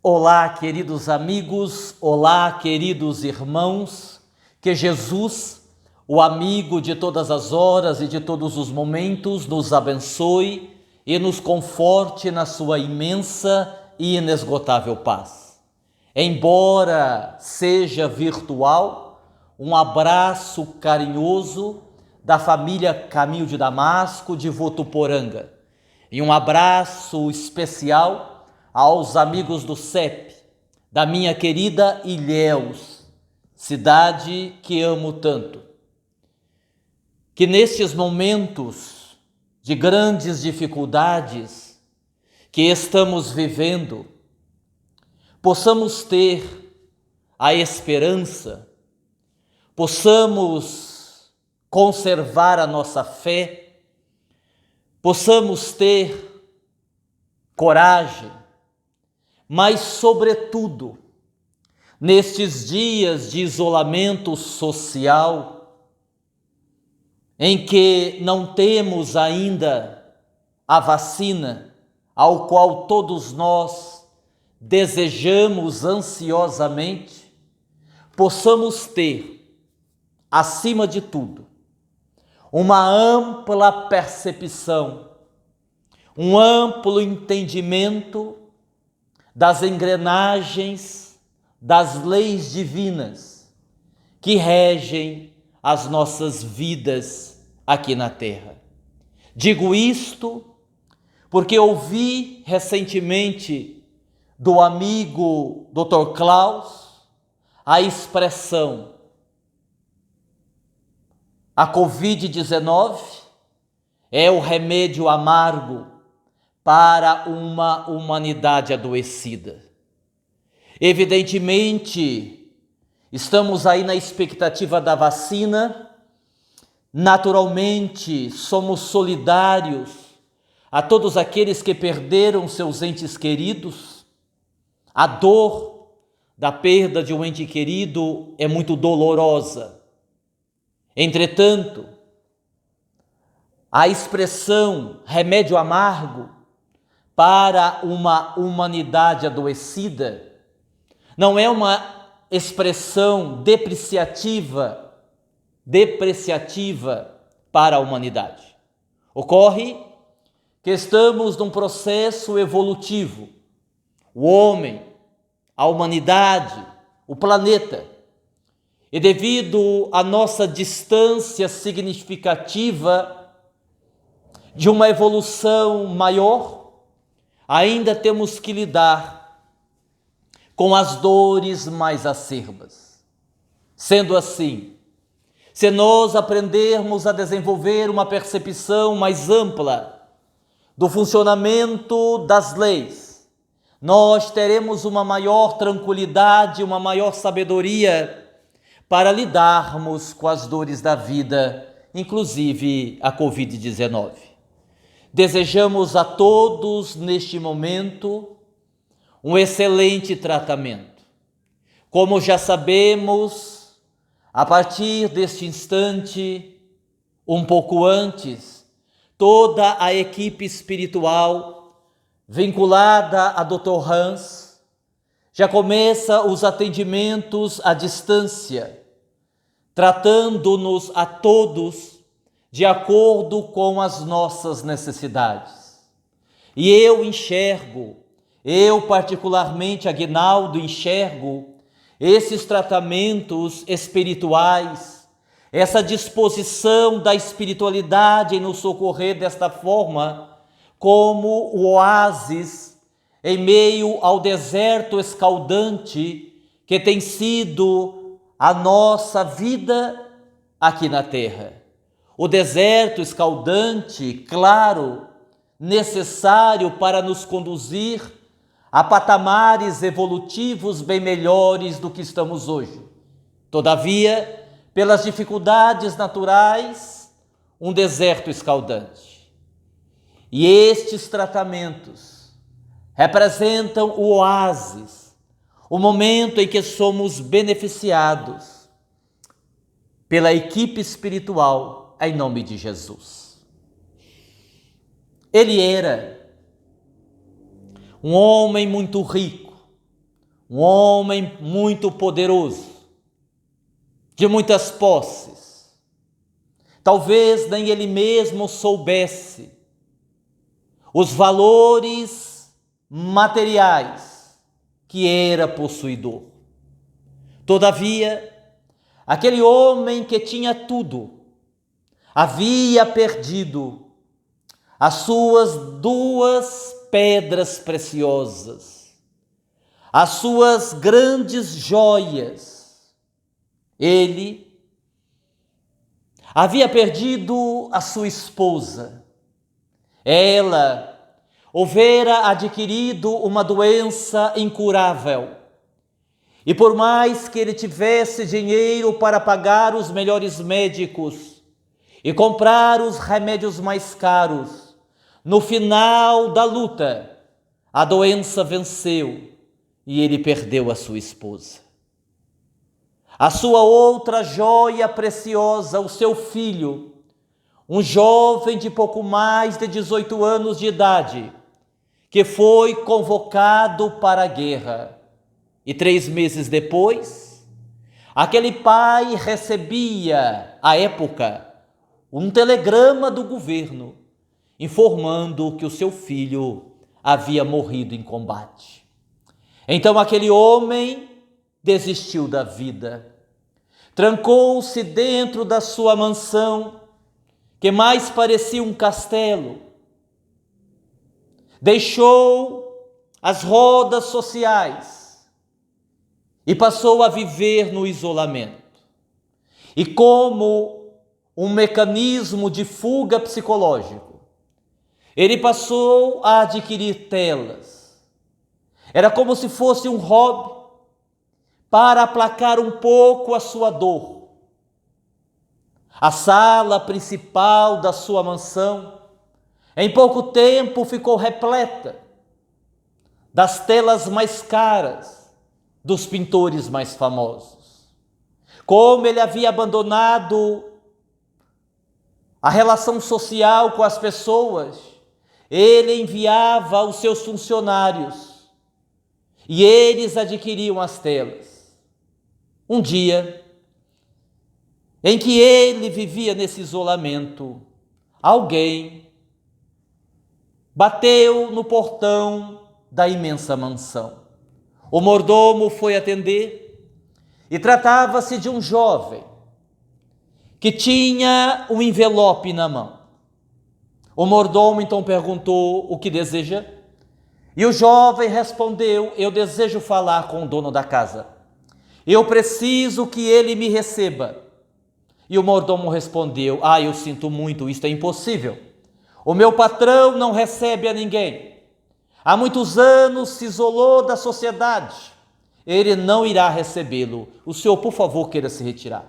Olá, queridos amigos, olá, queridos irmãos, que Jesus, o amigo de todas as horas e de todos os momentos, nos abençoe e nos conforte na sua imensa e inesgotável paz. Embora seja virtual, um abraço carinhoso da família Caminho de Damasco de Votuporanga e um abraço especial aos amigos do CEP, da minha querida Ilhéus, cidade que amo tanto. Que nestes momentos de grandes dificuldades que estamos vivendo, possamos ter a esperança, possamos conservar a nossa fé, possamos ter coragem, mas, sobretudo, nestes dias de isolamento social, em que não temos ainda a vacina, ao qual todos nós desejamos ansiosamente, possamos ter, acima de tudo, uma ampla percepção, um amplo entendimento das engrenagens, das leis divinas que regem as nossas vidas aqui na Terra. Digo isto porque ouvi recentemente do amigo Dr. Klaus a expressão: a Covid-19 é o remédio amargo para uma humanidade adoecida. Evidentemente, estamos aí na expectativa da vacina. Naturalmente, somos solidários a todos aqueles que perderam seus entes queridos. A dor da perda de um ente querido é muito dolorosa. Entretanto, a expressão remédio amargo para uma humanidade adoecida não é uma expressão depreciativa para a humanidade. Ocorre que estamos num processo evolutivo. O homem, a humanidade, o planeta, e devido à nossa distância significativa de uma evolução maior, ainda temos que lidar com as dores mais acerbas. Sendo assim, se nós aprendermos a desenvolver uma percepção mais ampla do funcionamento das leis, nós teremos uma maior tranquilidade, uma maior sabedoria para lidarmos com as dores da vida, inclusive a Covid-19. Desejamos a todos, neste momento, um excelente tratamento. Como já sabemos, a partir deste instante, um pouco antes, toda a equipe espiritual vinculada a Dr. Hans já começa os atendimentos à distância, tratando-nos a todos de acordo com as nossas necessidades. E eu particularmente, Aguinaldo, enxergo esses tratamentos espirituais, essa disposição da espiritualidade em nos socorrer desta forma, como o oásis em meio ao deserto escaldante que tem sido a nossa vida aqui na Terra. O deserto escaldante, claro, necessário para nos conduzir a patamares evolutivos bem melhores do que estamos hoje. Todavia, pelas dificuldades naturais, um deserto escaldante. E estes tratamentos representam o oásis, o momento em que somos beneficiados pela equipe espiritual em nome de Jesus. Ele era um homem muito rico, um homem muito poderoso, de muitas posses. Talvez nem ele mesmo soubesse os valores materiais que era possuidor. Todavia, aquele homem que tinha tudo, havia perdido as suas duas pedras preciosas, as suas grandes joias. Ele havia perdido a sua esposa. Ela houvera adquirido uma doença incurável. E por mais que ele tivesse dinheiro para pagar os melhores médicos e comprar os remédios mais caros, no final da luta, a doença venceu e ele perdeu a sua esposa. A sua outra joia preciosa, o seu filho, um jovem de pouco mais de 18 anos de idade, que foi convocado para a guerra. E 3 meses depois, aquele pai recebia, à época, um telegrama do governo, informando que o seu filho havia morrido em combate. Então aquele homem desistiu da vida, trancou-se dentro da sua mansão, que mais parecia um castelo, deixou as rodas sociais e passou a viver no isolamento. E como um mecanismo de fuga psicológico, ele passou a adquirir telas. Era como se fosse um hobby para aplacar um pouco a sua dor. A sala principal da sua mansão, em pouco tempo, ficou repleta das telas mais caras dos pintores mais famosos. Como ele havia abandonado a relação social com as pessoas, ele enviava os seus funcionários e eles adquiriam as telas. Um dia, em que ele vivia nesse isolamento, alguém bateu no portão da imensa mansão. O mordomo foi atender e tratava-se de um jovem que tinha um envelope na mão. O mordomo então perguntou: o que deseja? E o jovem respondeu: eu desejo falar com o dono da casa. Eu preciso que ele me receba. E o mordomo respondeu: eu sinto muito, isto é impossível. O meu patrão não recebe a ninguém. Há muitos anos se isolou da sociedade. Ele não irá recebê-lo. O senhor, por favor, queira se retirar.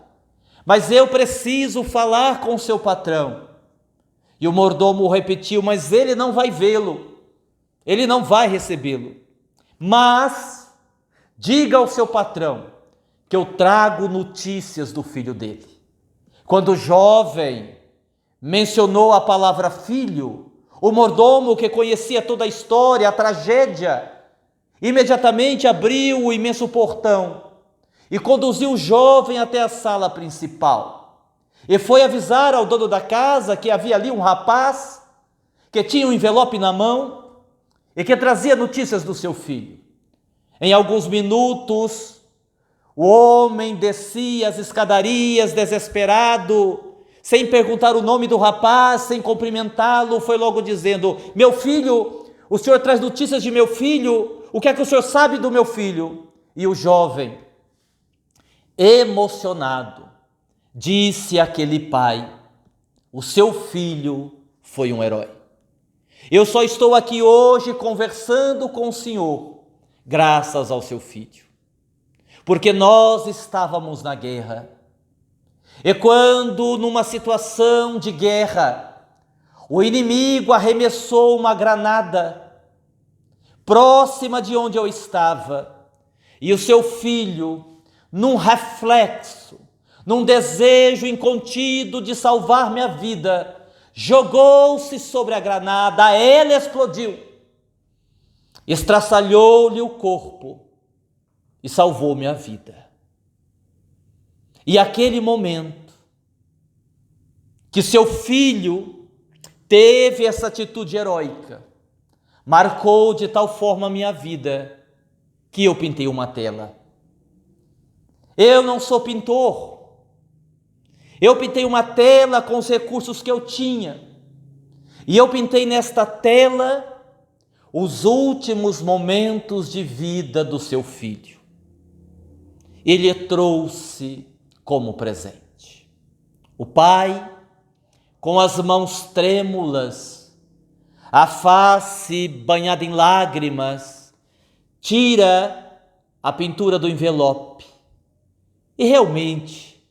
Mas eu preciso falar com o seu patrão. E o mordomo repetiu: mas ele não vai vê-lo. Ele não vai recebê-lo. Mas diga ao seu patrão que eu trago notícias do filho dele. Quando o jovem mencionou a palavra filho, o mordomo, que conhecia toda a história, a tragédia, imediatamente abriu o imenso portão e conduziu o jovem até a sala principal. E foi avisar ao dono da casa que havia ali um rapaz que tinha um envelope na mão e que trazia notícias do seu filho. Em alguns minutos, o homem descia as escadarias desesperado, sem perguntar o nome do rapaz, sem cumprimentá-lo, foi logo dizendo: meu filho, o senhor traz notícias de meu filho? O que é que o senhor sabe do meu filho? E o jovem, emocionado, disse àquele pai: o seu filho foi um herói. Eu só estou aqui hoje conversando com o senhor, graças ao seu filho. Porque nós estávamos na guerra. E quando, numa situação de guerra, o inimigo arremessou uma granada próxima de onde eu estava, e o seu filho, num reflexo, num desejo incontido de salvar minha vida, jogou-se sobre a granada, ela explodiu, estraçalhou-lhe o corpo, e salvou minha vida. E aquele momento que seu filho teve essa atitude heróica, marcou de tal forma a minha vida que eu pintei uma tela. Eu não sou pintor. Eu pintei uma tela com os recursos que eu tinha. E eu pintei nesta tela os últimos momentos de vida do seu filho. Ele trouxe como presente. O pai, com as mãos trêmulas, a face banhada em lágrimas, tira a pintura do envelope. E realmente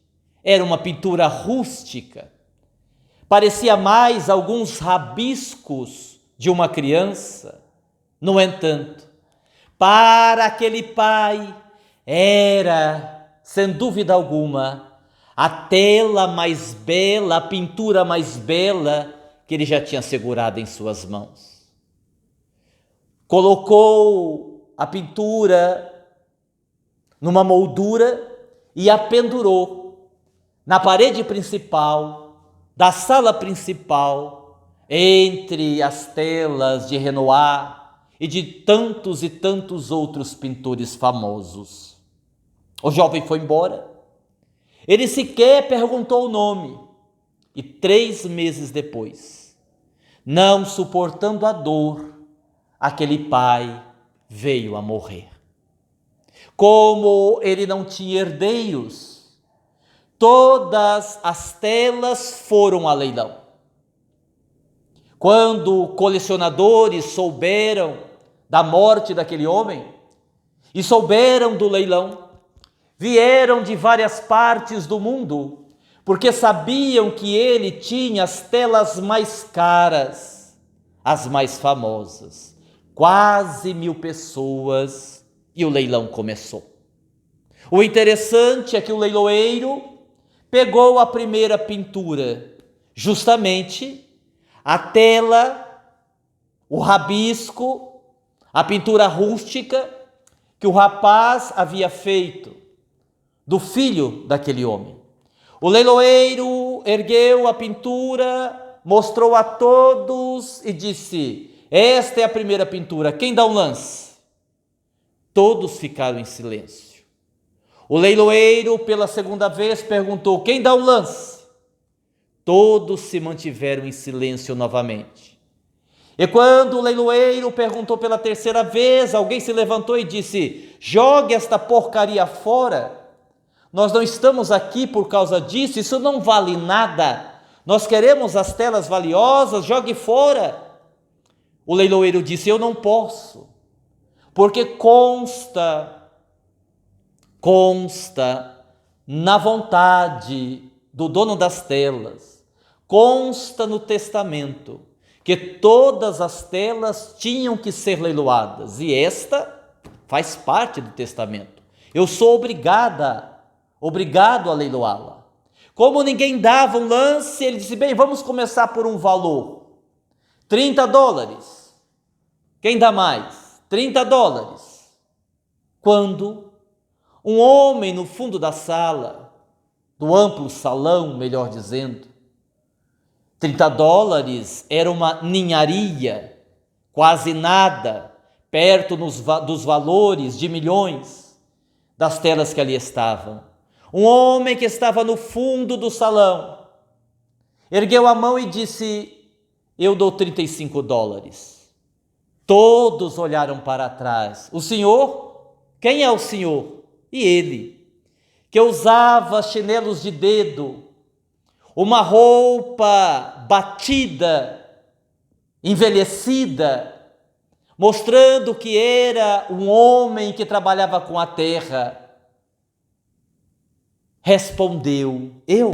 era uma pintura rústica. Parecia mais alguns rabiscos de uma criança. No entanto, para aquele pai, era, sem dúvida alguma, a tela mais bela, a pintura mais bela que ele já tinha segurado em suas mãos. Colocou a pintura numa moldura e a pendurou na parede principal da sala principal, entre as telas de Renoir e de tantos e tantos outros pintores famosos. O jovem foi embora. Ele sequer perguntou o nome. E 3 meses depois, não suportando a dor, aquele pai veio a morrer. Como ele não tinha herdeiros, todas as telas foram a leilão. Quando colecionadores souberam da morte daquele homem e souberam do leilão, vieram de várias partes do mundo, porque sabiam que ele tinha as telas mais caras, as mais famosas. Quase 1000 pessoas e o leilão começou. O interessante é que o leiloeiro pegou a primeira pintura, justamente a tela, o rabisco, a pintura rústica que o rapaz havia feito do filho daquele homem. O leiloeiro ergueu a pintura, mostrou a todos e disse: esta é a primeira pintura, quem dá um lance? Todos ficaram em silêncio. O leiloeiro, pela segunda vez, perguntou: quem dá um lance? Todos se mantiveram em silêncio novamente. E quando o leiloeiro perguntou pela terceira vez, alguém se levantou e disse: jogue esta porcaria fora. Nós não estamos aqui por causa disso, isso não vale nada. Nós queremos as telas valiosas, jogue fora. O leiloeiro disse: eu não posso, porque consta na vontade do dono das telas, consta no testamento, que todas as telas tinham que ser leiloadas, e esta faz parte do testamento. Eu sou obrigado a leiloá-la. Como ninguém dava um lance, ele disse: bem, vamos começar por um valor, $30. Quem dá mais? $30. Quando um homem no fundo da sala, do amplo salão, melhor dizendo, $30 era uma ninharia, quase nada, perto dos valores de milhões das telas que ali estavam. Um homem que estava no fundo do salão ergueu a mão e disse: eu dou $35. Todos olharam para trás. O senhor? Quem é o senhor? E ele, que usava chinelos de dedo, uma roupa batida, envelhecida, mostrando que era um homem que trabalhava com a terra, respondeu: eu?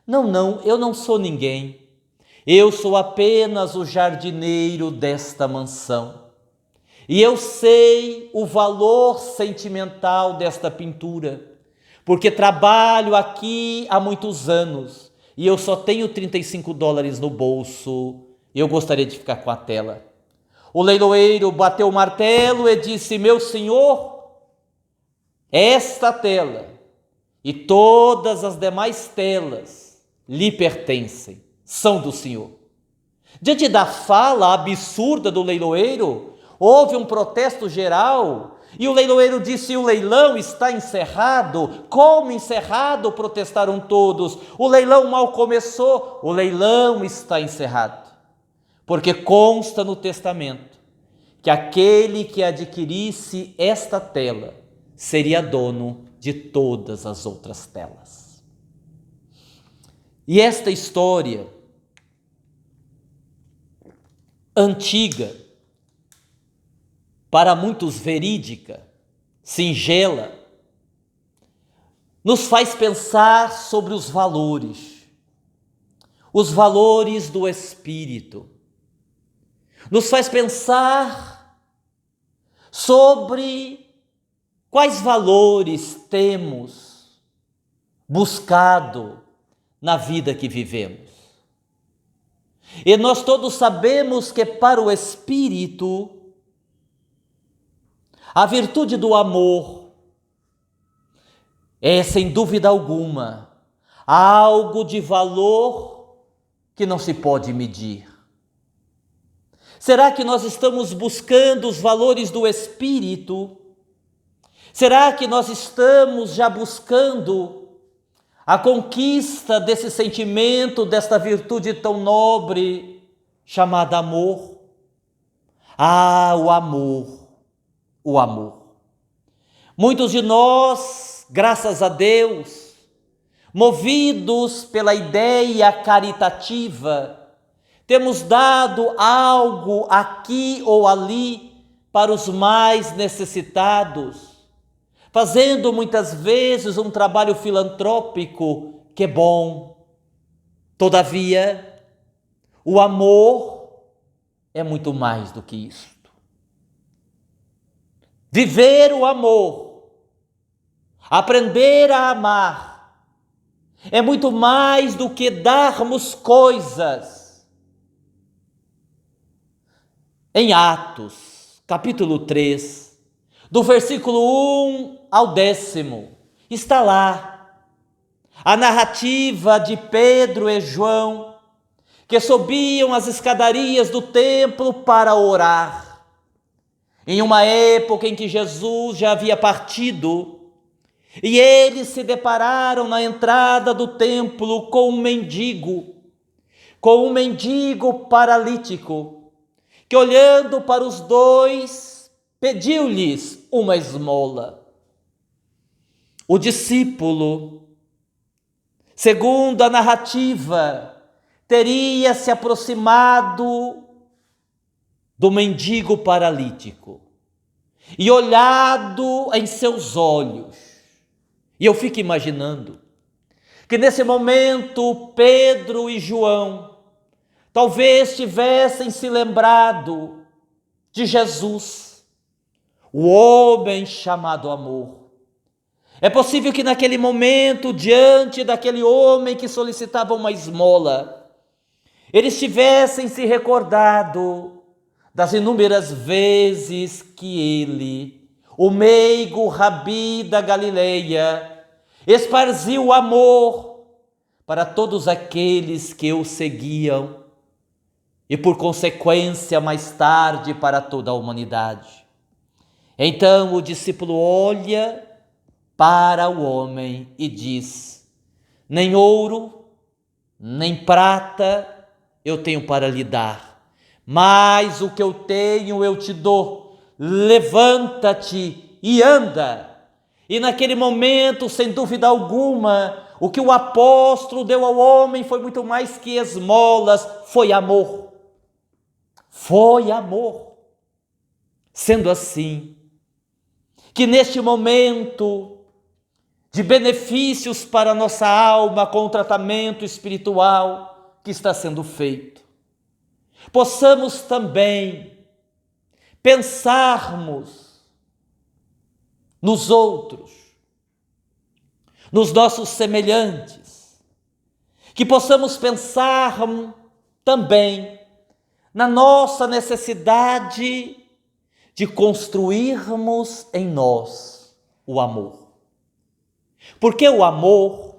Não, eu não sou ninguém. Eu sou apenas o jardineiro desta mansão. E eu sei o valor sentimental desta pintura, porque trabalho aqui há muitos anos e eu só tenho $35 no bolso. Eu gostaria de ficar com a tela. O leiloeiro bateu o martelo e disse: meu senhor, Esta tela e todas as demais telas lhe pertencem, são do Senhor. Diante da fala absurda do leiloeiro, houve um protesto geral e o leiloeiro disse: o leilão está encerrado. Como encerrado? Protestaram todos. O leilão mal começou, o leilão está encerrado. Porque consta no testamento que aquele que adquirisse esta tela seria dono de todas as outras telas. E esta história antiga, para muitos verídica, singela, nos faz pensar sobre os valores do espírito. Nos faz pensar sobre quais valores temos buscado na vida que vivemos. E nós todos sabemos que para o espírito, a virtude do amor é, sem dúvida alguma, algo de valor que não se pode medir. Será que nós estamos buscando os valores do espírito? Será que nós estamos já buscando a conquista desse sentimento, desta virtude tão nobre, chamada amor? Ah, o amor, o amor. Muitos de nós, graças a Deus, movidos pela ideia caritativa, temos dado algo aqui ou ali para os mais necessitados, fazendo muitas vezes um trabalho filantrópico que é bom. Todavia, o amor é muito mais do que isto. Viver o amor, aprender a amar, é muito mais do que darmos coisas. Em Atos, capítulo 3, do versículo 1 ao 10, está lá a narrativa de Pedro e João, que subiam as escadarias do templo para orar. Em uma época em que Jesus já havia partido, e eles se depararam na entrada do templo com um mendigo paralítico, que olhando para os dois, pediu-lhes uma esmola. O discípulo, segundo a narrativa, teria se aproximado do mendigo paralítico e olhado em seus olhos. E eu fico imaginando que nesse momento Pedro e João talvez tivessem se lembrado de Jesus, o homem chamado amor. É possível que naquele momento, diante daquele homem que solicitava uma esmola, eles tivessem se recordado das inúmeras vezes que ele, o meigo Rabi da Galileia, esparziu o amor para todos aqueles que o seguiam, e por consequência, mais tarde, para toda a humanidade. Então o discípulo olha para o homem e diz: nem ouro, nem prata eu tenho para lhe dar, mas o que eu tenho eu te dou. Levanta-te e anda. E naquele momento, sem dúvida alguma, o que o apóstolo deu ao homem foi muito mais que esmolas, foi amor. Foi amor. Sendo assim, que neste momento de benefícios para a nossa alma com o tratamento espiritual que está sendo feito, possamos também pensarmos nos outros, nos nossos semelhantes, que possamos pensar também na nossa necessidade de construirmos em nós o amor. Porque o amor,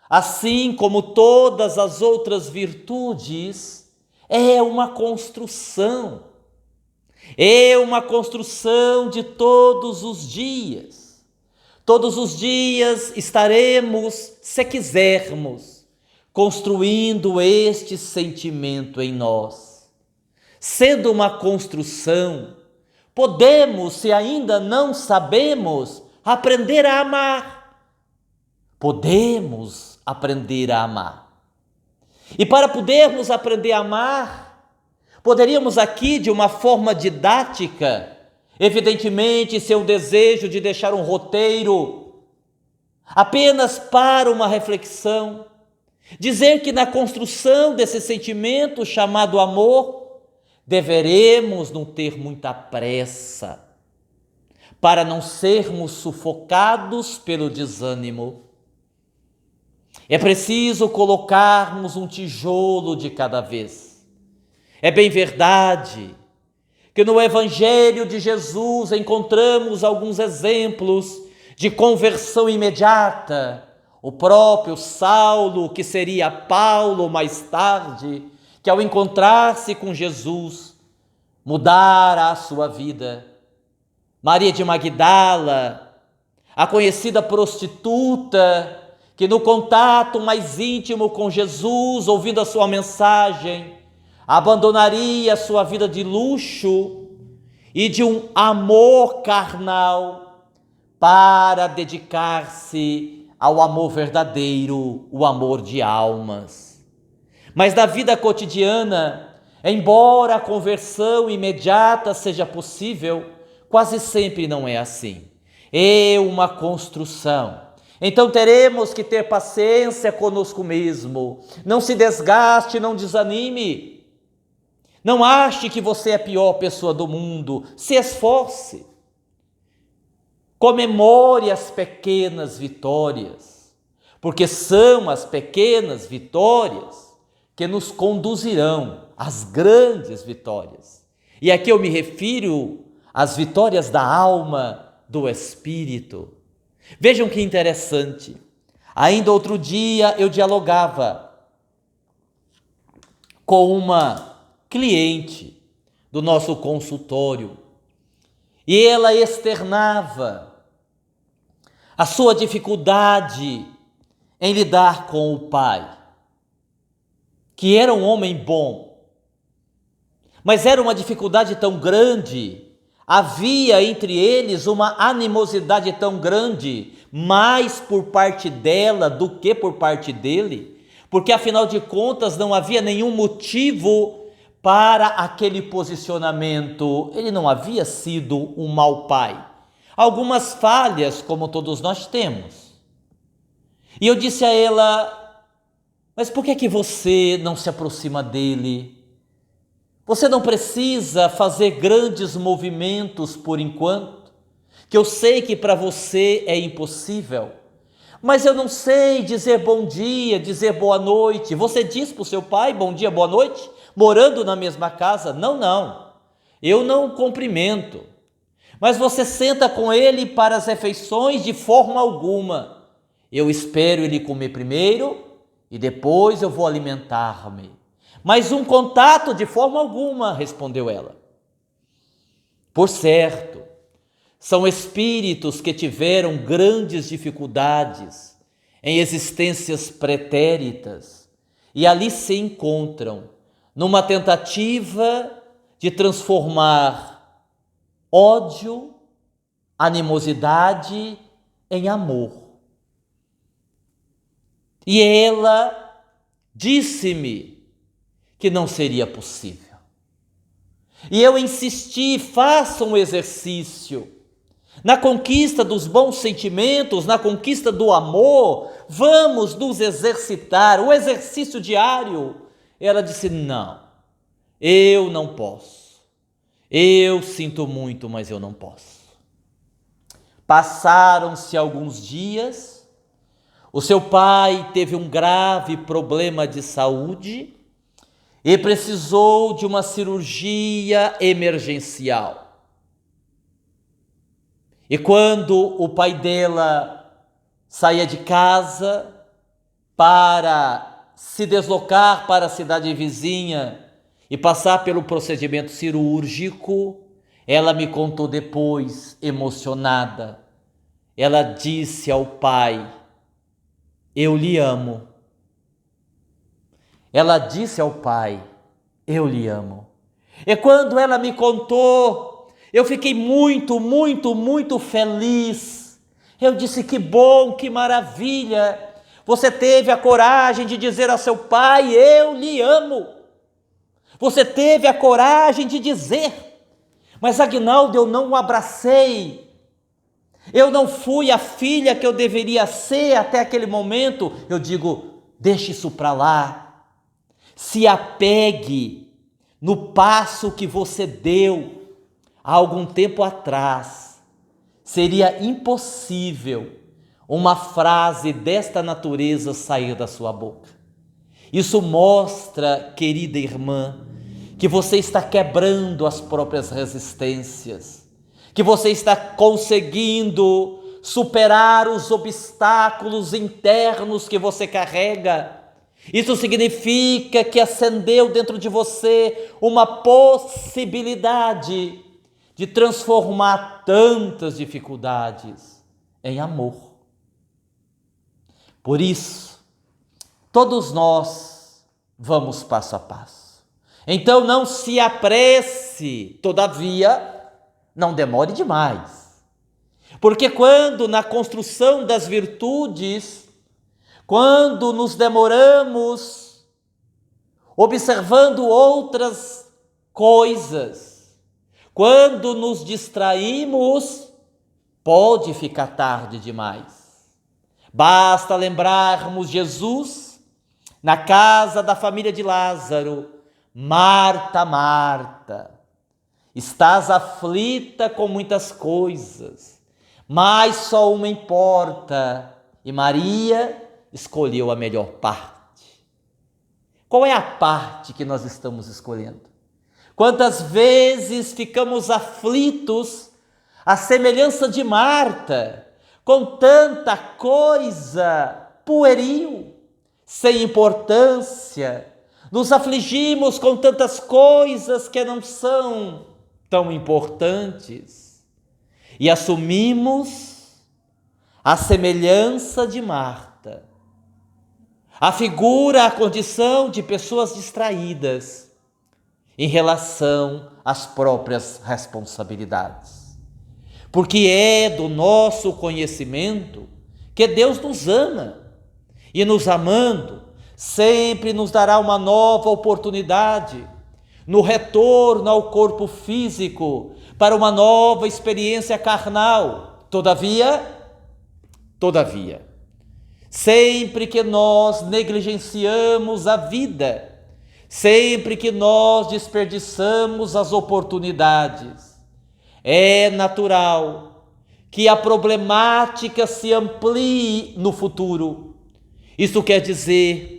assim como todas as outras virtudes, é uma construção. É uma construção de todos os dias. Todos os dias estaremos, se quisermos, construindo este sentimento em nós. Sendo uma construção, podemos, se ainda não sabemos, aprender a amar. Podemos aprender a amar. E para podermos aprender a amar, poderíamos aqui, de uma forma didática, evidentemente, seu desejo de deixar um roteiro apenas para uma reflexão, dizer que na construção desse sentimento chamado amor, deveremos não ter muita pressa, para não sermos sufocados pelo desânimo. É preciso colocarmos um tijolo de cada vez. É bem verdade que no Evangelho de Jesus encontramos alguns exemplos de conversão imediata. O próprio Saulo, que seria Paulo mais tarde, que ao encontrar-se com Jesus, mudara a sua vida. Maria de Magdala, a conhecida prostituta, que no contato mais íntimo com Jesus, ouvindo a sua mensagem, abandonaria a sua vida de luxo e de um amor carnal para dedicar-se ao amor verdadeiro, o amor de almas. Mas na vida cotidiana, embora a conversão imediata seja possível, quase sempre não é assim. É uma construção. Então teremos que ter paciência conosco mesmo. Não se desgaste, não desanime. Não ache que você é a pior pessoa do mundo. Se esforce. Comemore as pequenas vitórias, porque são as pequenas vitórias que nos conduzirão às grandes vitórias. E aqui eu me refiro às vitórias da alma, do espírito. Vejam que interessante. Ainda outro dia eu dialogava com uma cliente do nosso consultório e ela externava a sua dificuldade em lidar com o pai, que era um homem bom, mas era uma dificuldade tão grande, havia entre eles uma animosidade tão grande, mais por parte dela do que por parte dele, porque afinal de contas não havia nenhum motivo para aquele posicionamento. Ele não havia sido um mau pai. Algumas falhas, como todos nós temos. E eu disse a ela: mas por que você não se aproxima dele? Você não precisa fazer grandes movimentos por enquanto, que eu sei que para você é impossível, mas eu não sei dizer bom dia, dizer boa noite. Você diz para o seu pai bom dia, boa noite, morando na mesma casa? Não, eu não cumprimento, mas você senta com ele para as refeições? De forma alguma. Eu espero ele comer primeiro e depois eu vou alimentar-me. Mas um contato de forma alguma, respondeu ela. Por certo, são espíritos que tiveram grandes dificuldades em existências pretéritas e ali se encontram numa tentativa de transformar ódio, animosidade em amor. E ela disse-me que não seria possível. E eu insisti: faça um exercício na conquista dos bons sentimentos, na conquista do amor, vamos nos exercitar, o exercício diário. Ela disse: não, eu não posso, eu sinto muito, mas eu não posso. Passaram-se alguns dias, o seu pai teve um grave problema de saúde e precisou de uma cirurgia emergencial. E quando o pai dela saía de casa para se deslocar para a cidade vizinha e passar pelo procedimento cirúrgico, ela me contou depois, emocionada. Ela disse ao pai: eu lhe amo. Ela disse ao pai: eu lhe amo. E quando ela me contou, eu fiquei muito, muito, muito feliz. Eu disse: que bom, que maravilha. Você teve a coragem de dizer ao seu pai: eu lhe amo. Você teve a coragem de dizer. Mas, Aguinaldo, eu não o abracei. Eu não fui a filha que eu deveria ser até aquele momento. Eu digo: deixe isso para lá. Se apegue no passo que você deu há algum tempo atrás. Seria impossível uma frase desta natureza sair da sua boca. Isso mostra, querida irmã, que você está quebrando as próprias resistências, que você está conseguindo superar os obstáculos internos que você carrega. Isso significa que acendeu dentro de você uma possibilidade de transformar tantas dificuldades em amor. Por isso, todos nós vamos passo a passo. Então não se apresse, todavia, não demore demais. Porque quando na construção das virtudes, quando nos demoramos observando outras coisas, quando nos distraímos, pode ficar tarde demais. Basta lembrarmos Jesus na casa da família de Lázaro. Marta, Marta, estás aflita com muitas coisas, mas só uma importa, e Maria escolheu a melhor parte. Qual é a parte que nós estamos escolhendo? Quantas vezes ficamos aflitos, à semelhança de Marta, com tanta coisa pueril, sem importância, nos afligimos com tantas coisas que não são tão importantes e assumimos a semelhança de Marta, a figura, a condição de pessoas distraídas em relação às próprias responsabilidades. Porque é do nosso conhecimento que Deus nos ama, e nos amando, sempre nos dará uma nova oportunidade no retorno ao corpo físico para uma nova experiência carnal. Todavia, sempre que nós negligenciamos a vida, sempre que nós desperdiçamos as oportunidades, é natural que a problemática se amplie no futuro. Isso quer dizer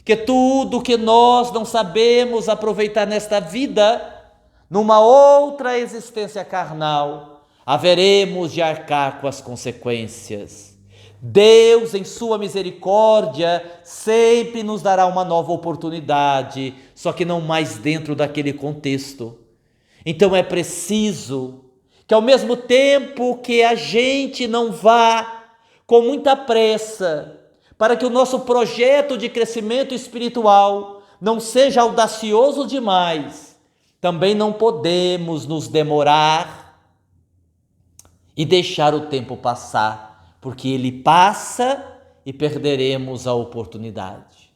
que tudo que nós não sabemos aproveitar nesta vida, numa outra existência carnal, haveremos de arcar com as consequências. Deus, em sua misericórdia, sempre nos dará uma nova oportunidade, só que não mais dentro daquele contexto. Então é preciso que, ao mesmo tempo que a gente não vá com muita pressa, para que o nosso projeto de crescimento espiritual não seja audacioso demais, também não podemos nos demorar e deixar o tempo passar, porque ele passa e perderemos a oportunidade.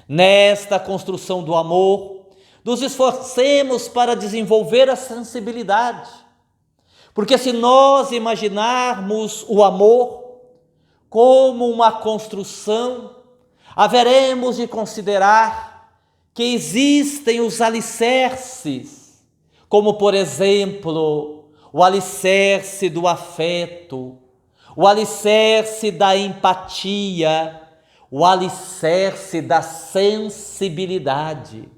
Nesta construção do amor, nos esforcemos para desenvolver a sensibilidade, porque se nós imaginarmos o amor como uma construção, haveremos de considerar que existem os alicerces, como por exemplo, o alicerce do afeto, o alicerce da empatia, o alicerce da sensibilidade.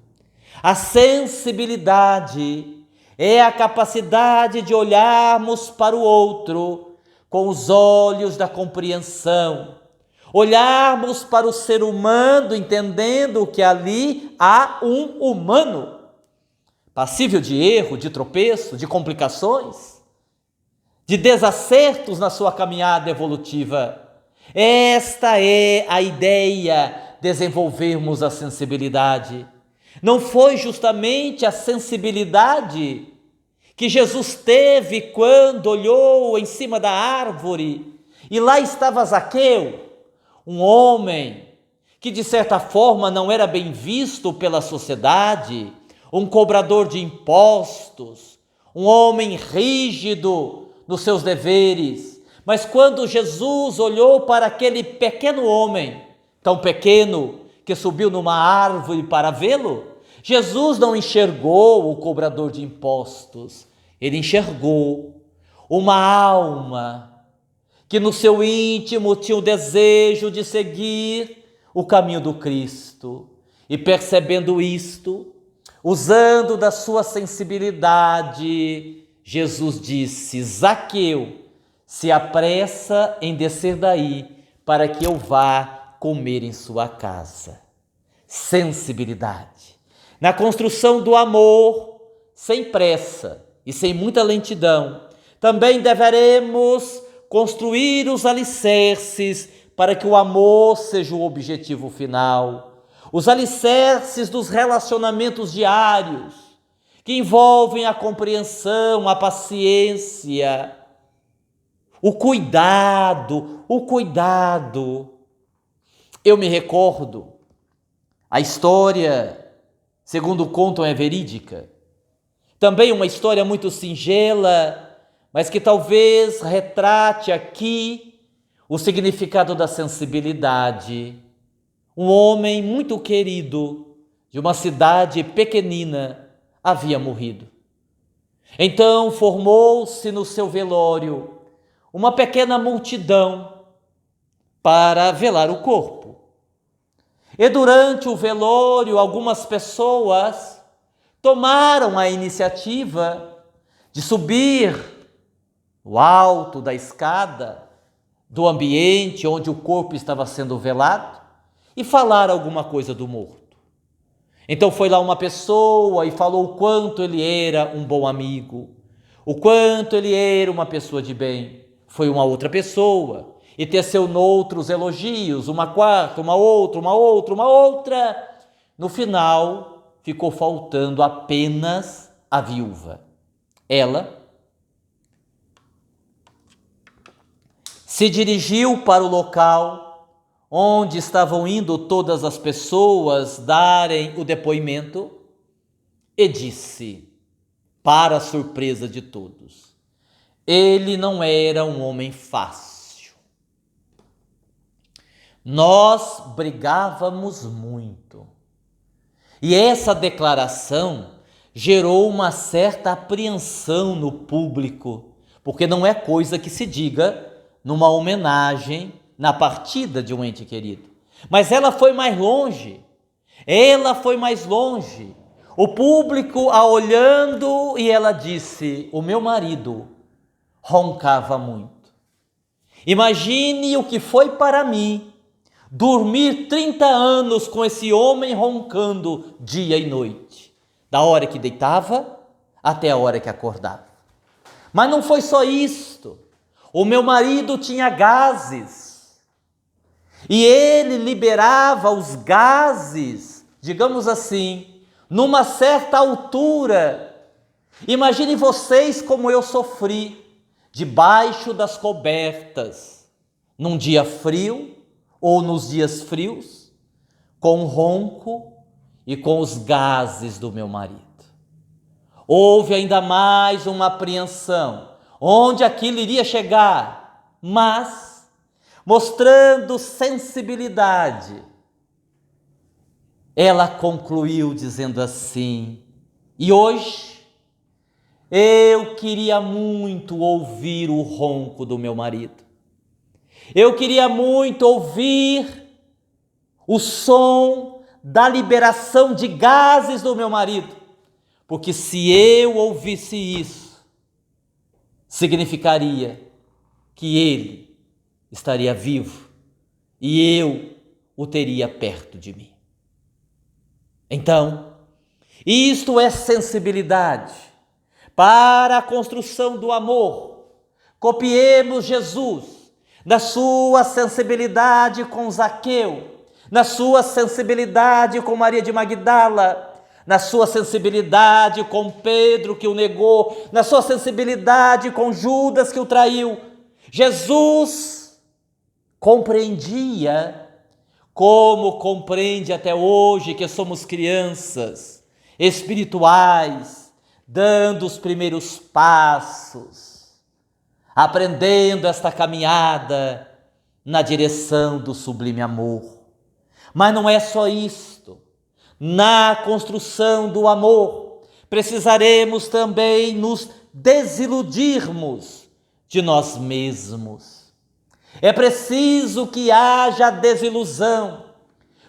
A sensibilidade é a capacidade de olharmos para o outro com os olhos da compreensão, olharmos para o ser humano entendendo que ali há um humano, passível de erro, de tropeço, de complicações, de desacertos na sua caminhada evolutiva. Esta é a ideia, desenvolvermos a sensibilidade. Não foi justamente a sensibilidade que Jesus teve quando olhou em cima da árvore e lá estava Zaqueu, um homem que de certa forma não era bem visto pela sociedade, um cobrador de impostos, um homem rígido nos seus deveres. Mas quando Jesus olhou para aquele pequeno homem, tão pequeno, que subiu numa árvore para vê-lo, Jesus não enxergou o cobrador de impostos, ele enxergou uma alma que no seu íntimo tinha o desejo de seguir o caminho do Cristo. E percebendo isto, usando da sua sensibilidade, Jesus disse: Zaqueu, se apressa em descer daí, para que eu vá comer em sua casa. Sensibilidade. Na construção do amor, sem pressa e sem muita lentidão, também deveremos construir os alicerces para que o amor seja o objetivo final. Os alicerces dos relacionamentos diários, que envolvem a compreensão, a paciência, o cuidado. Eu me recordo, a história, segundo contam, é verídica. Também uma história muito singela, mas que talvez retrate aqui o significado da sensibilidade. Um homem muito querido, de uma cidade pequenina, havia morrido. Então formou-se no seu velório uma pequena multidão para velar o corpo. E durante o velório, algumas pessoas tomaram a iniciativa de subir o alto da escada do ambiente onde o corpo estava sendo velado e falar alguma coisa do morto. Então foi lá uma pessoa e falou o quanto ele era um bom amigo, o quanto ele era uma pessoa de bem. Foi uma outra pessoa e teceu noutros elogios, uma quarta, uma outra. No final, ficou faltando apenas a viúva. Ela se dirigiu para o local onde estavam indo todas as pessoas darem o depoimento e disse, para a surpresa de todos, ele não era um homem fácil. Nós brigávamos muito. E essa declaração gerou uma certa apreensão no público, porque não é coisa que se diga numa homenagem, na partida de um ente querido. Mas ela foi mais longe. O público a olhando e ela disse, o meu marido roncava muito. Imagine o que foi para mim dormir 30 anos com esse homem roncando dia e noite, da hora que deitava até a hora que acordava. Mas não foi só isto. O meu marido tinha gases e ele liberava os gases, digamos assim, numa certa altura. Imagine vocês como eu sofri debaixo das cobertas, num dia frio ou nos dias frios, com o ronco e com os gases do meu marido. Houve ainda mais uma apreensão, onde aquilo iria chegar, mas mostrando sensibilidade, ela concluiu dizendo assim, e hoje eu queria muito ouvir o ronco do meu marido. Eu queria muito ouvir o som da liberação de gases do meu marido, porque se eu ouvisse isso, significaria que ele estaria vivo e eu o teria perto de mim. Então, isto é sensibilidade para a construção do amor. Copiemos Jesus na sua sensibilidade com Zaqueu, na sua sensibilidade com Maria de Magdala, na sua sensibilidade com Pedro que o negou, na sua sensibilidade com Judas que o traiu. Jesus compreendia como compreende até hoje que somos crianças espirituais, dando os primeiros passos, aprendendo esta caminhada na direção do sublime amor. Mas não é só isto. Na construção do amor, precisaremos também nos desiludirmos de nós mesmos. É preciso que haja desilusão.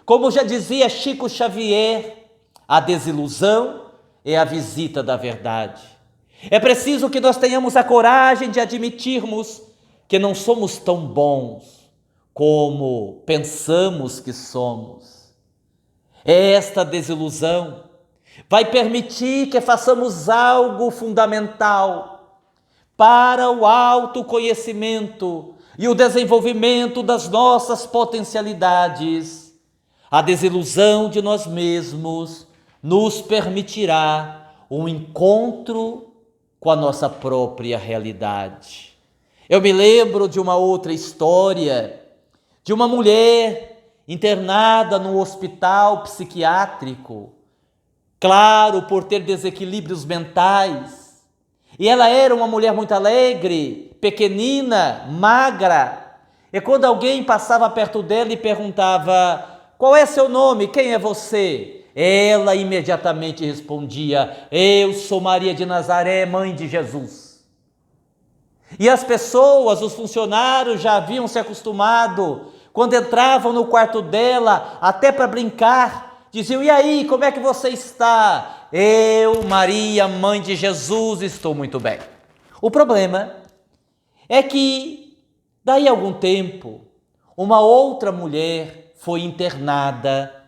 Como já dizia Chico Xavier, a desilusão é a visita da verdade. É preciso que nós tenhamos a coragem de admitirmos que não somos tão bons como pensamos que somos. Esta desilusão vai permitir que façamos algo fundamental para o autoconhecimento e o desenvolvimento das nossas potencialidades. A desilusão de nós mesmos nos permitirá um encontro com a nossa própria realidade. Eu me lembro de uma outra história, de uma mulher internada num hospital psiquiátrico, claro, por ter desequilíbrios mentais. E ela era uma mulher muito alegre, pequenina, magra. E quando alguém passava perto dela e perguntava: qual é seu nome? Quem é você? Ela imediatamente respondia: eu sou Maria de Nazaré, mãe de Jesus. E as pessoas, os funcionários já haviam se acostumado. Quando entravam no quarto dela, até para brincar, diziam: e aí, como é que você está? Eu, Maria, mãe de Jesus, estou muito bem. O problema é que, daí a algum tempo, uma outra mulher foi internada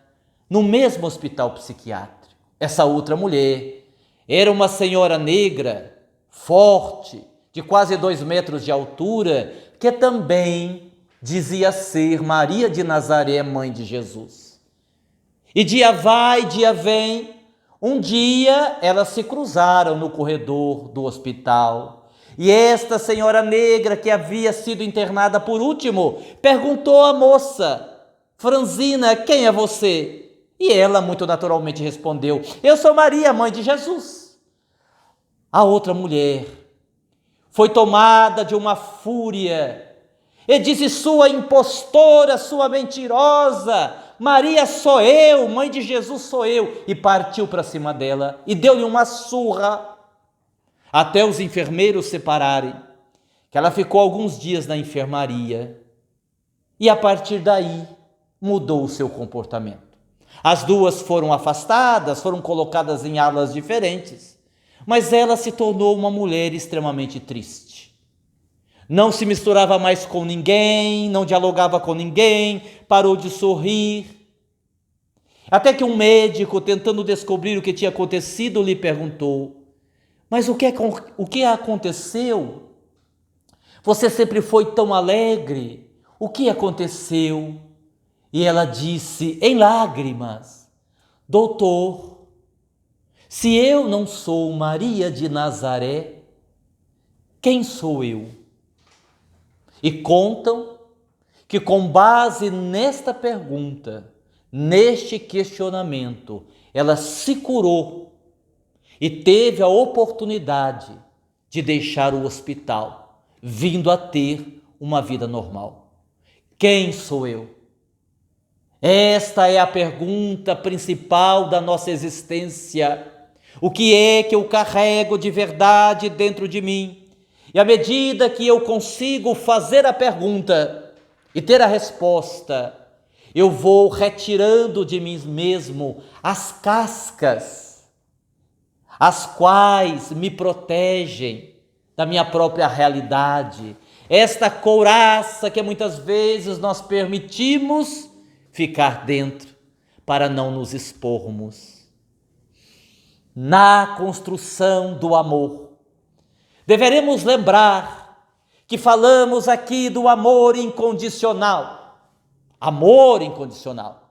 no mesmo hospital psiquiátrico. Essa outra mulher era uma senhora negra, forte, de quase 2 metros de altura, que também dizia ser Maria de Nazaré, mãe de Jesus. E dia vai, dia vem, um dia elas se cruzaram no corredor do hospital. E esta senhora negra, que havia sido internada por último, perguntou à moça: Franzina, quem é você? E ela muito naturalmente respondeu: eu sou Maria, mãe de Jesus. A outra mulher foi tomada de uma fúria e disse: sua impostora, sua mentirosa, Maria sou eu, mãe de Jesus sou eu. E partiu para cima dela e deu-lhe uma surra, até os enfermeiros separarem, que ela ficou alguns dias na enfermaria. E a partir daí mudou o seu comportamento. As duas foram afastadas, foram colocadas em alas diferentes, mas ela se tornou uma mulher extremamente triste. Não se misturava mais com ninguém, não dialogava com ninguém, parou de sorrir. Até que um médico, tentando descobrir o que tinha acontecido, lhe perguntou: mas o que aconteceu? Você sempre foi tão alegre, o que aconteceu? E ela disse em lágrimas: doutor, se eu não sou Maria de Nazaré, quem sou eu? E contam que, com base nesta pergunta, neste questionamento, ela se curou e teve a oportunidade de deixar o hospital, vindo a ter uma vida normal. Quem sou eu? Esta é a pergunta principal da nossa existência. O que é que eu carrego de verdade dentro de mim? E à medida que eu consigo fazer a pergunta e ter a resposta, eu vou retirando de mim mesmo as cascas, as quais me protegem da minha própria realidade. Esta couraça que muitas vezes nós permitimos ficar dentro para não nos expormos. Na construção do amor, deveremos lembrar que falamos aqui do amor incondicional. Amor incondicional.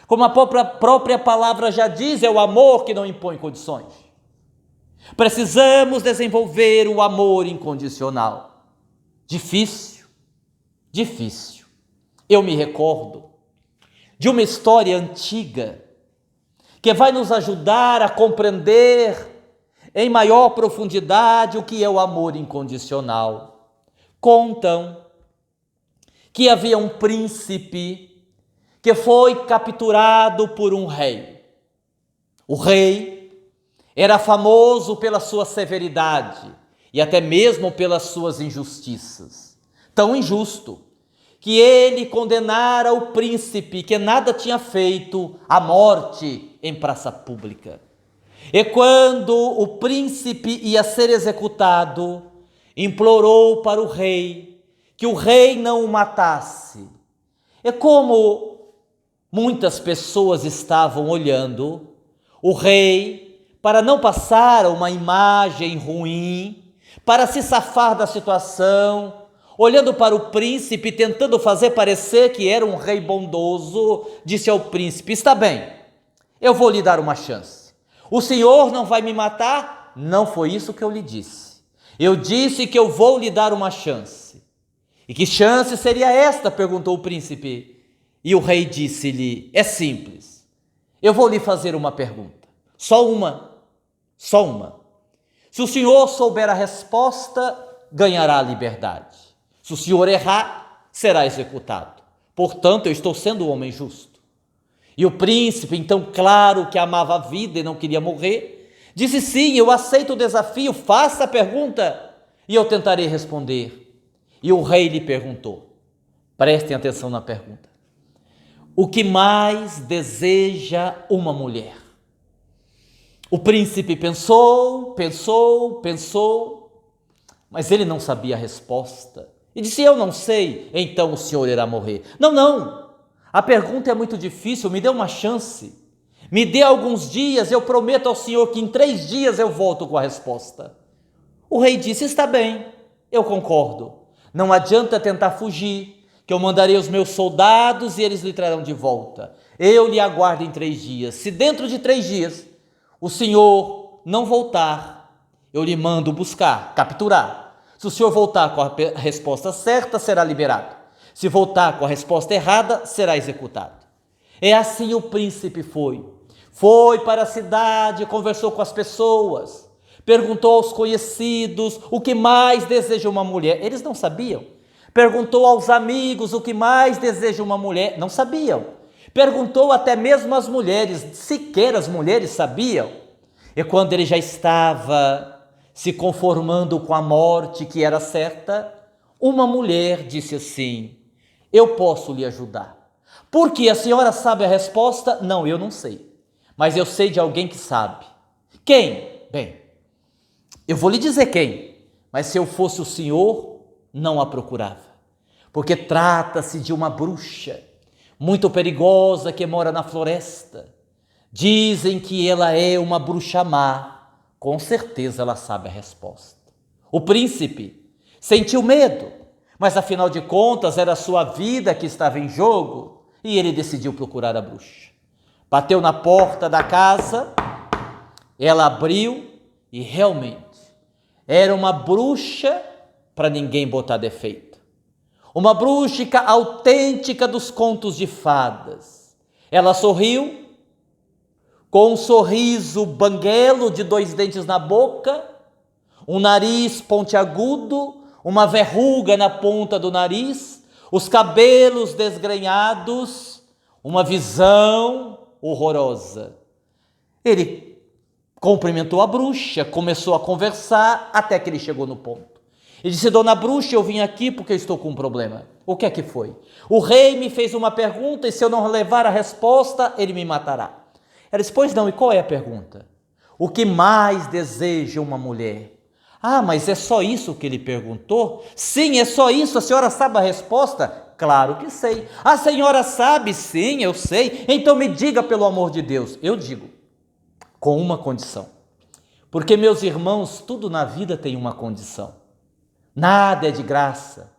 Como a própria palavra já diz, é o amor que não impõe condições. Precisamos desenvolver o amor incondicional. Difícil. Eu me recordo de uma história antiga que vai nos ajudar a compreender em maior profundidade o que é o amor incondicional. Contam que havia um príncipe que foi capturado por um rei. O rei era famoso pela sua severidade e até mesmo pelas suas injustiças. Tão injusto que ele condenara o príncipe que nada tinha feito à morte em praça pública. E quando o príncipe ia ser executado, implorou para o rei que o rei não o matasse. E como muitas pessoas estavam olhando, o rei, para não passar uma imagem ruim, para se safar da situação, olhando para o príncipe, tentando fazer parecer que era um rei bondoso, disse ao príncipe: está bem, eu vou lhe dar uma chance. O senhor não vai me matar? Não foi isso que eu lhe disse. Eu disse que eu vou lhe dar uma chance. E que chance seria esta? Perguntou o príncipe. E o rei disse-lhe: é simples, eu vou lhe fazer uma pergunta, só uma. Se o senhor souber a resposta, ganhará a liberdade. Se o senhor errar, será executado. Portanto, eu estou sendo um homem justo. E o príncipe, então, claro que amava a vida e não queria morrer, disse: sim, eu aceito o desafio, faça a pergunta e eu tentarei responder. E o rei lhe perguntou, prestem atenção na pergunta: o que mais deseja uma mulher? O príncipe pensou, mas ele não sabia a resposta. E disse: eu não sei. Então o senhor irá morrer. Não, a pergunta é muito difícil, me dê uma chance. Me dê alguns dias, eu prometo ao senhor que em 3 dias eu volto com a resposta. O rei disse: está bem, eu concordo. Não adianta tentar fugir, que eu mandarei os meus soldados e eles lhe trarão de volta. Eu lhe aguardo em 3 dias. Se dentro de 3 dias o senhor não voltar, eu lhe mando buscar, capturar. Se o senhor voltar com a resposta certa, será liberado. Se voltar com a resposta errada, será executado. É assim o príncipe foi. Foi para a cidade, conversou com as pessoas, perguntou aos conhecidos o que mais deseja uma mulher. Eles não sabiam. Perguntou aos amigos o que mais deseja uma mulher. Não sabiam. Perguntou até mesmo às mulheres, sequer as mulheres sabiam. E quando ele já estava se conformando com a morte que era certa, uma mulher disse assim: eu posso lhe ajudar. Porque a senhora sabe a resposta? Não, eu não sei. Mas eu sei de alguém que sabe. Quem? Bem, eu vou lhe dizer quem. Mas se eu fosse o senhor, não a procurava. Porque trata-se de uma bruxa muito perigosa que mora na floresta. Dizem que ela é uma bruxa má. Com certeza ela sabe a resposta. O príncipe sentiu medo, mas afinal de contas era a sua vida que estava em jogo e ele decidiu procurar a bruxa. Bateu na porta da casa, ela abriu e realmente era uma bruxa para ninguém botar defeito. Uma bruxa autêntica dos contos de fadas. Ela sorriu, com um sorriso banguelo de 2 dentes na boca, um nariz pontiagudo, uma verruga na ponta do nariz, os cabelos desgrenhados, uma visão horrorosa. Ele cumprimentou a bruxa, começou a conversar, até que ele chegou no ponto. Ele disse: dona bruxa, eu vim aqui porque estou com um problema. O que é que foi? O rei me fez uma pergunta e se eu não levar a resposta, ele me matará. Ela disse: pois não, e qual é a pergunta? O que mais deseja uma mulher? Ah, mas é só isso que ele perguntou? Sim, é só isso. A senhora sabe a resposta? Claro que sei. A senhora sabe? Sim, eu sei. Então me diga, pelo amor de Deus. Eu digo, com uma condição. Porque, meus irmãos, tudo na vida tem uma condição. Nada é de graça.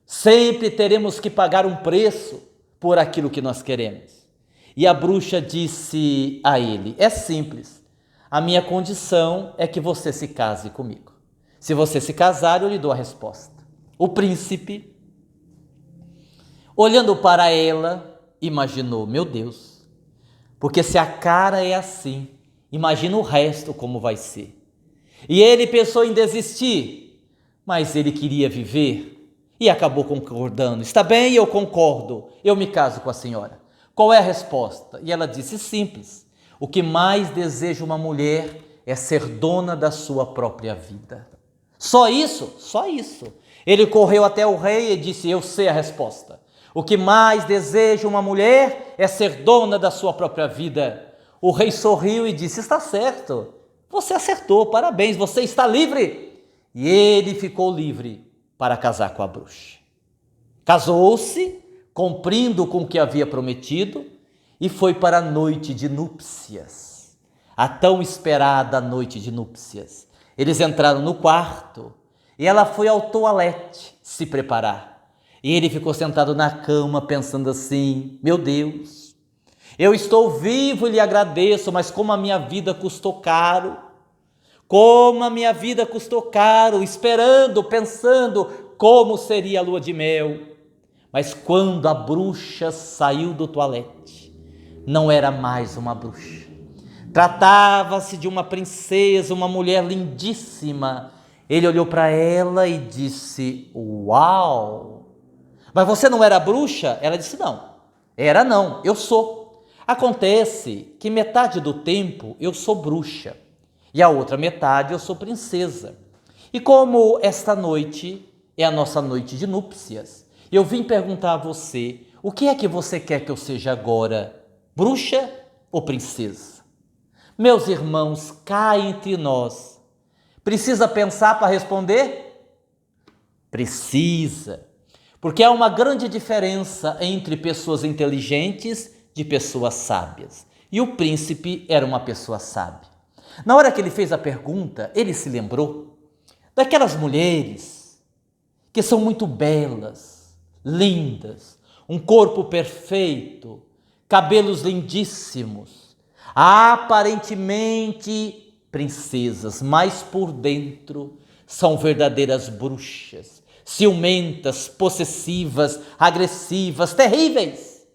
Sempre teremos que pagar um preço por aquilo que nós queremos. E a bruxa disse a ele: é simples. A minha condição é que você se case comigo. Se você se casar, eu lhe dou a resposta. O príncipe, olhando para ela, imaginou: meu Deus, porque se a cara é assim, imagina o resto como vai ser. E ele pensou em desistir, mas ele queria viver e acabou concordando. Está bem, eu concordo, eu me caso com a senhora. Qual é a resposta? E ela disse: simples. O que mais deseja uma mulher é ser dona da sua própria vida. Só isso? Só isso. Ele correu até o rei e disse: eu sei a resposta. O que mais deseja uma mulher é ser dona da sua própria vida. O rei sorriu e disse: está certo, você acertou, parabéns, você está livre. E ele ficou livre para casar com a bruxa. Casou-se, cumprindo com o que havia prometido, e foi para a noite de núpcias, a tão esperada noite de núpcias. Eles entraram no quarto e ela foi ao toalete se preparar. E ele ficou sentado na cama pensando assim: meu Deus, eu estou vivo e lhe agradeço, mas como a minha vida custou caro, como a minha vida custou caro, esperando, pensando como seria a lua de mel. Mas quando a bruxa saiu do toalete, não era mais uma bruxa. Tratava-se de uma princesa, uma mulher lindíssima. Ele olhou para ela e disse: uau! Mas você não era bruxa? Ela disse: não. Era não, eu sou. Acontece que metade do tempo eu sou bruxa e a outra metade eu sou princesa. E como esta noite é a nossa noite de núpcias, eu vim perguntar a você: o que é que você quer que eu seja agora? Bruxa ou princesa? Meus irmãos, cá entre nós, precisa pensar para responder? Precisa, porque há uma grande diferença entre pessoas inteligentes de pessoas sábias. E o príncipe era uma pessoa sábia. Na hora que ele fez a pergunta, ele se lembrou daquelas mulheres que são muito belas, lindas, um corpo perfeito, cabelos lindíssimos, aparentemente princesas, mas por dentro são verdadeiras bruxas, ciumentas, possessivas, agressivas, terríveis.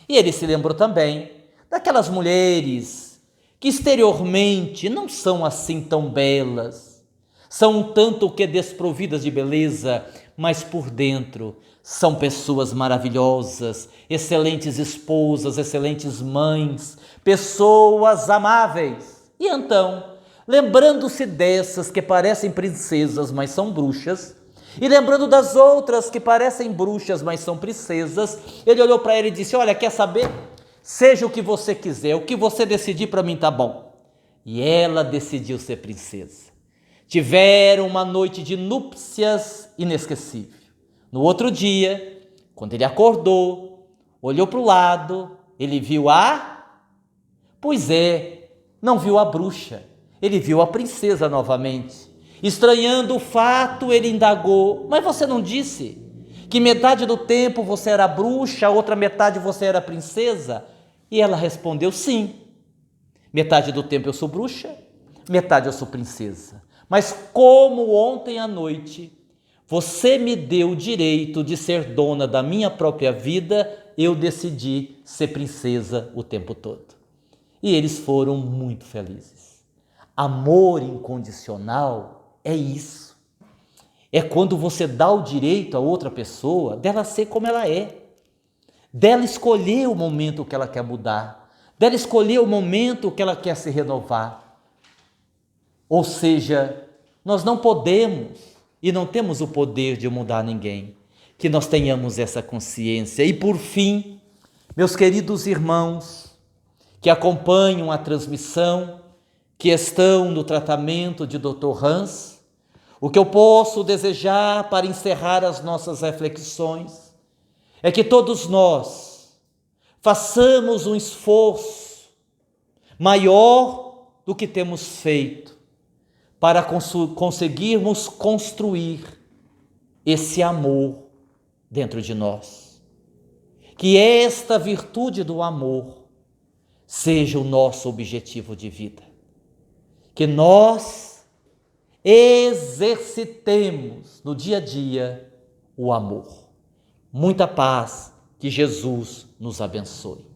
E ele se lembrou também daquelas mulheres que exteriormente não são assim tão belas, são um tanto que desprovidas de beleza, mas por dentro são pessoas maravilhosas, excelentes esposas, excelentes mães, pessoas amáveis. E então, lembrando-se dessas que parecem princesas, mas são bruxas, e lembrando das outras que parecem bruxas, mas são princesas, ele olhou para ela e disse: olha, quer saber? Seja o que você quiser, o que você decidir para mim tá bom. E ela decidiu ser princesa. Tiveram uma noite de núpcias inesquecível. No outro dia, quando ele acordou, olhou para o lado, ele viu Pois é, não viu a bruxa, ele viu a princesa novamente. Estranhando o fato, ele indagou: mas você não disse que metade do tempo você era bruxa, a outra metade você era princesa? E ela respondeu: sim, metade do tempo eu sou bruxa, metade eu sou princesa. Mas como ontem à noite você me deu o direito de ser dona da minha própria vida, eu decidi ser princesa o tempo todo. E eles foram muito felizes. Amor incondicional é isso. É quando você dá o direito a outra pessoa dela ser como ela é, dela escolher o momento que ela quer mudar, dela escolher o momento que ela quer se renovar. Ou seja, nós não podemos e não temos o poder de mudar ninguém. Que nós tenhamos essa consciência. E por fim, meus queridos irmãos que acompanham a transmissão, que estão no tratamento de Dr. Hans, o que eu posso desejar para encerrar as nossas reflexões é que todos nós façamos um esforço maior do que temos feito para conseguirmos construir esse amor dentro de nós. Que esta virtude do amor seja o nosso objetivo de vida. Que nós exercitemos no dia a dia o amor. Muita paz, que Jesus nos abençoe.